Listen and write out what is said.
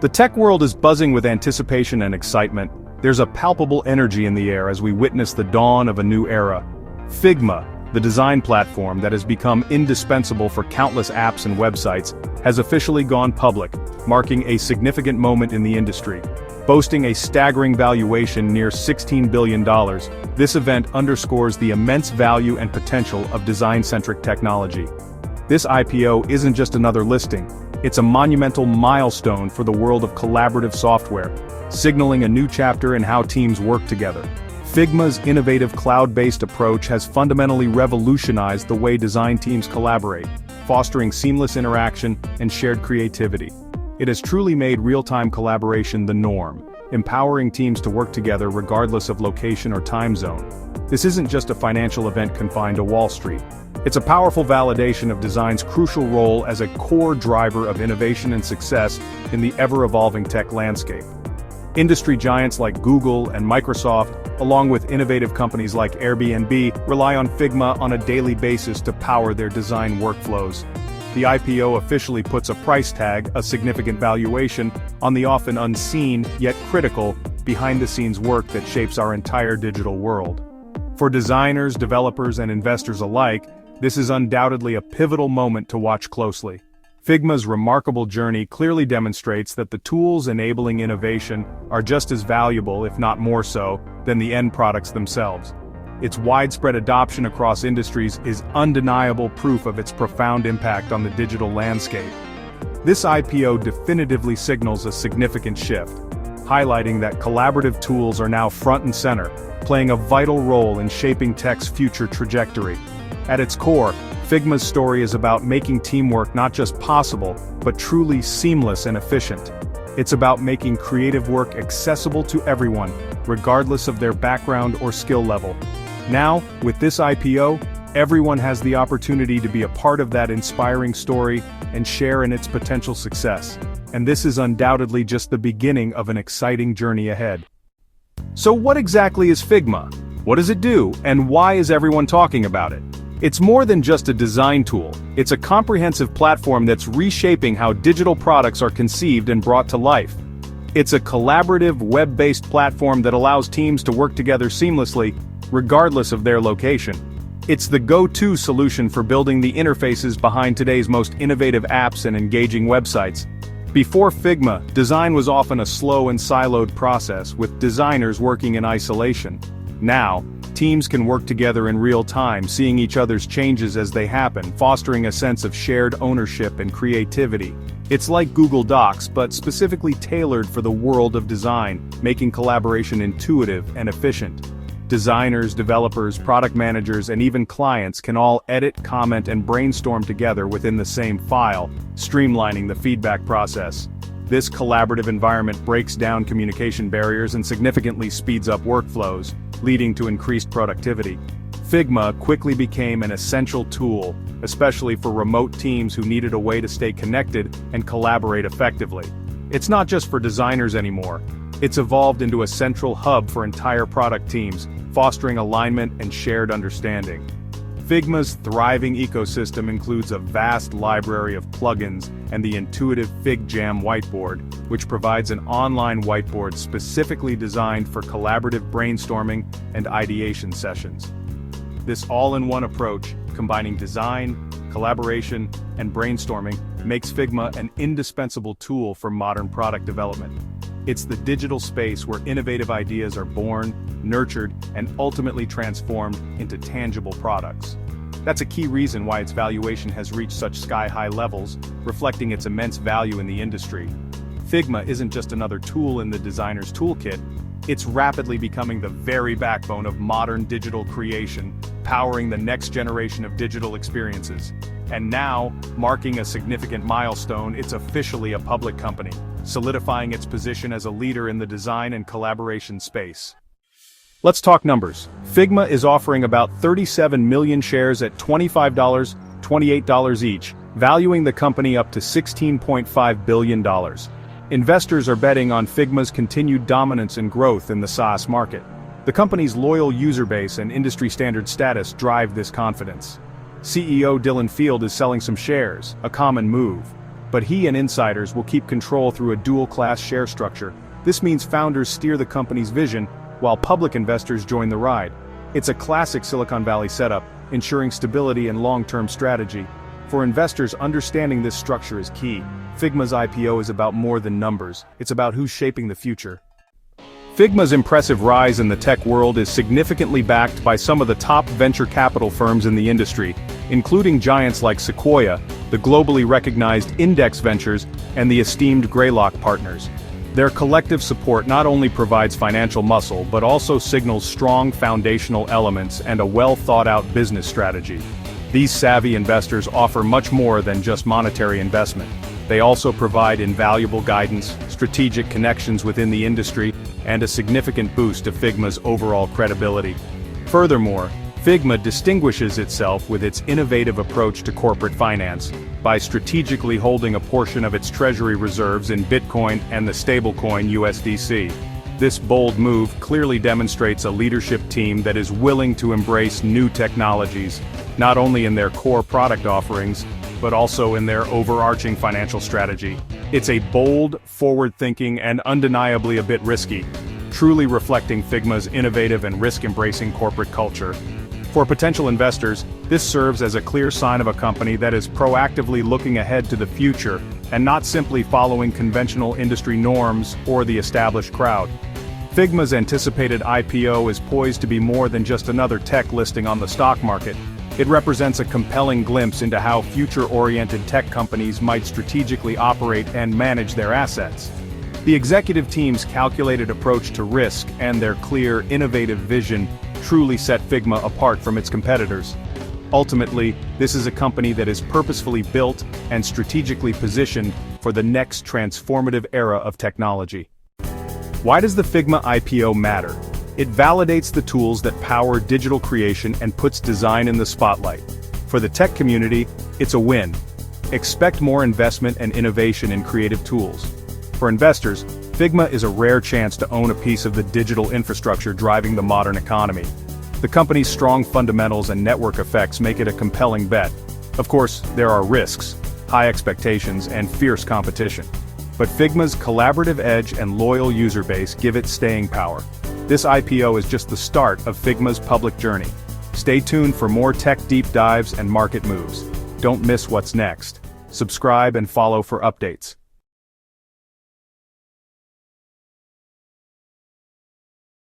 The tech world is buzzing with anticipation and excitement. There's a palpable energy in the air as we witness the dawn of a new era. Figma, the design platform that has become indispensable for countless apps and websites, has officially gone public, marking a significant moment in the industry. Boasting a staggering valuation near $16 billion, this event underscores the immense value and potential of design-centric technology. This IPO isn't just another listing, it's a monumental milestone for the world of collaborative software, signaling a new chapter in how teams work together. Figma's innovative cloud-based approach has fundamentally revolutionized the way design teams collaborate, fostering seamless interaction and shared creativity. It has truly made real-time collaboration the norm, empowering teams to work together regardless of location or time zone. This isn't just a financial event confined to Wall Street. It's a powerful validation of design's crucial role as a core driver of innovation and success in the ever-evolving tech landscape. Industry giants like Google and Microsoft, along with innovative companies like Airbnb, rely on Figma on a daily basis to power their design workflows. The IPO officially puts a price tag, a significant valuation, on the often unseen, yet critical, behind-the-scenes work that shapes our entire digital world. For designers, developers, and investors alike, this is undoubtedly a pivotal moment to watch closely. Figma's remarkable journey clearly demonstrates that the tools enabling innovation are just as valuable, if not more so, than the end products themselves. Its widespread adoption across industries is undeniable proof of its profound impact on the digital landscape. This IPO definitively signals a significant shift, highlighting that collaborative tools are now front and center, playing a vital role in shaping tech's future trajectory. At its core, Figma's story is about making teamwork not just possible, but truly seamless and efficient. It's about making creative work accessible to everyone, regardless of their background or skill level. Now, with this IPO, everyone has the opportunity to be a part of that inspiring story and share in its potential success. And this is undoubtedly just the beginning of an exciting journey ahead. So what exactly is Figma? What does it do, and why is everyone talking about it? It's more than just a design tool, it's a comprehensive platform that's reshaping how digital products are conceived and brought to life. It's a collaborative, web-based platform that allows teams to work together seamlessly, regardless of their location. It's the go-to solution for building the interfaces behind today's most innovative apps and engaging websites. Before Figma, design was often a slow and siloed process, with designers working in isolation. Now, teams can work together in real time, seeing each other's changes as they happen, fostering a sense of shared ownership and creativity. It's like Google Docs, but specifically tailored for the world of design, making collaboration intuitive and efficient. Designers, developers, product managers, and even clients can all edit, comment, and brainstorm together within the same file, streamlining the feedback process. This collaborative environment breaks down communication barriers and significantly speeds up workflows, leading to increased productivity. Figma quickly became an essential tool, especially for remote teams who needed a way to stay connected and collaborate effectively. It's not just for designers anymore. It's evolved into a central hub for entire product teams, fostering alignment and shared understanding. Figma's thriving ecosystem includes a vast library of plugins and the intuitive FigJam whiteboard, which provides an online whiteboard specifically designed for collaborative brainstorming and ideation sessions. This all-in-one approach, combining design, collaboration, and brainstorming, makes Figma an indispensable tool for modern product development. It's the digital space where innovative ideas are born, nurtured, and ultimately transformed into tangible products. That's a key reason why its valuation has reached such sky-high levels, reflecting its immense value in the industry. Figma isn't just another tool in the designer's toolkit, it's rapidly becoming the very backbone of modern digital creation, powering the next generation of digital experiences. And now, marking a significant milestone, it's officially a public company, solidifying its position as a leader in the design and collaboration space. Let's talk numbers. Figma is offering about 37 million shares at $25, $28 each, valuing the company up to $16.5 billion. Investors are betting on Figma's continued dominance and growth in the SaaS market. The company's loyal user base and industry standard status drive this confidence. CEO Dylan Field is selling some shares, a common move. But he and insiders will keep control through a dual-class share structure. This means founders steer the company's vision, while public investors join the ride. It's a classic Silicon Valley setup, ensuring stability and long-term strategy. For investors, understanding this structure is key. Figma's IPO is about more than numbers, it's about who's shaping the future. Figma's impressive rise in the tech world is significantly backed by some of the top venture capital firms in the industry, including giants like Sequoia, the globally recognized Index Ventures, and the esteemed Greylock Partners. Their collective support not only provides financial muscle but also signals strong foundational elements and a well-thought-out business strategy. These savvy investors offer much more than just monetary investment. They also provide invaluable guidance, strategic connections within the industry, and a significant boost to Figma's overall credibility. Furthermore, Figma distinguishes itself with its innovative approach to corporate finance by strategically holding a portion of its treasury reserves in Bitcoin and the stablecoin USDC. This bold move clearly demonstrates a leadership team that is willing to embrace new technologies, not only in their core product offerings, but also in their overarching financial strategy. It's a bold, forward-thinking, and undeniably a bit risky, truly reflecting Figma's innovative and risk-embracing corporate culture. For potential investors, this serves as a clear sign of a company that is proactively looking ahead to the future and not simply following conventional industry norms or the established crowd. Figma's anticipated IPO is poised to be more than just another tech listing on the stock market. It represents a compelling glimpse into how future-oriented tech companies might strategically operate and manage their assets. The executive team's calculated approach to risk and their clear, innovative vision truly set Figma apart from its competitors. Ultimately, this is a company that is purposefully built and strategically positioned for the next transformative era of technology. Why does the Figma IPO matter? It validates the tools that power digital creation and puts design in the spotlight. For the tech community, it's a win. Expect more investment and innovation in creative tools. For investors, Figma is a rare chance to own a piece of the digital infrastructure driving the modern economy. The company's strong fundamentals and network effects make it a compelling bet. Of course, there are risks, high expectations, and fierce competition. But Figma's collaborative edge and loyal user base give it staying power. This IPO is just the start of Figma's public journey. Stay tuned for more tech deep dives and market moves. Don't miss what's next. Subscribe and follow for updates.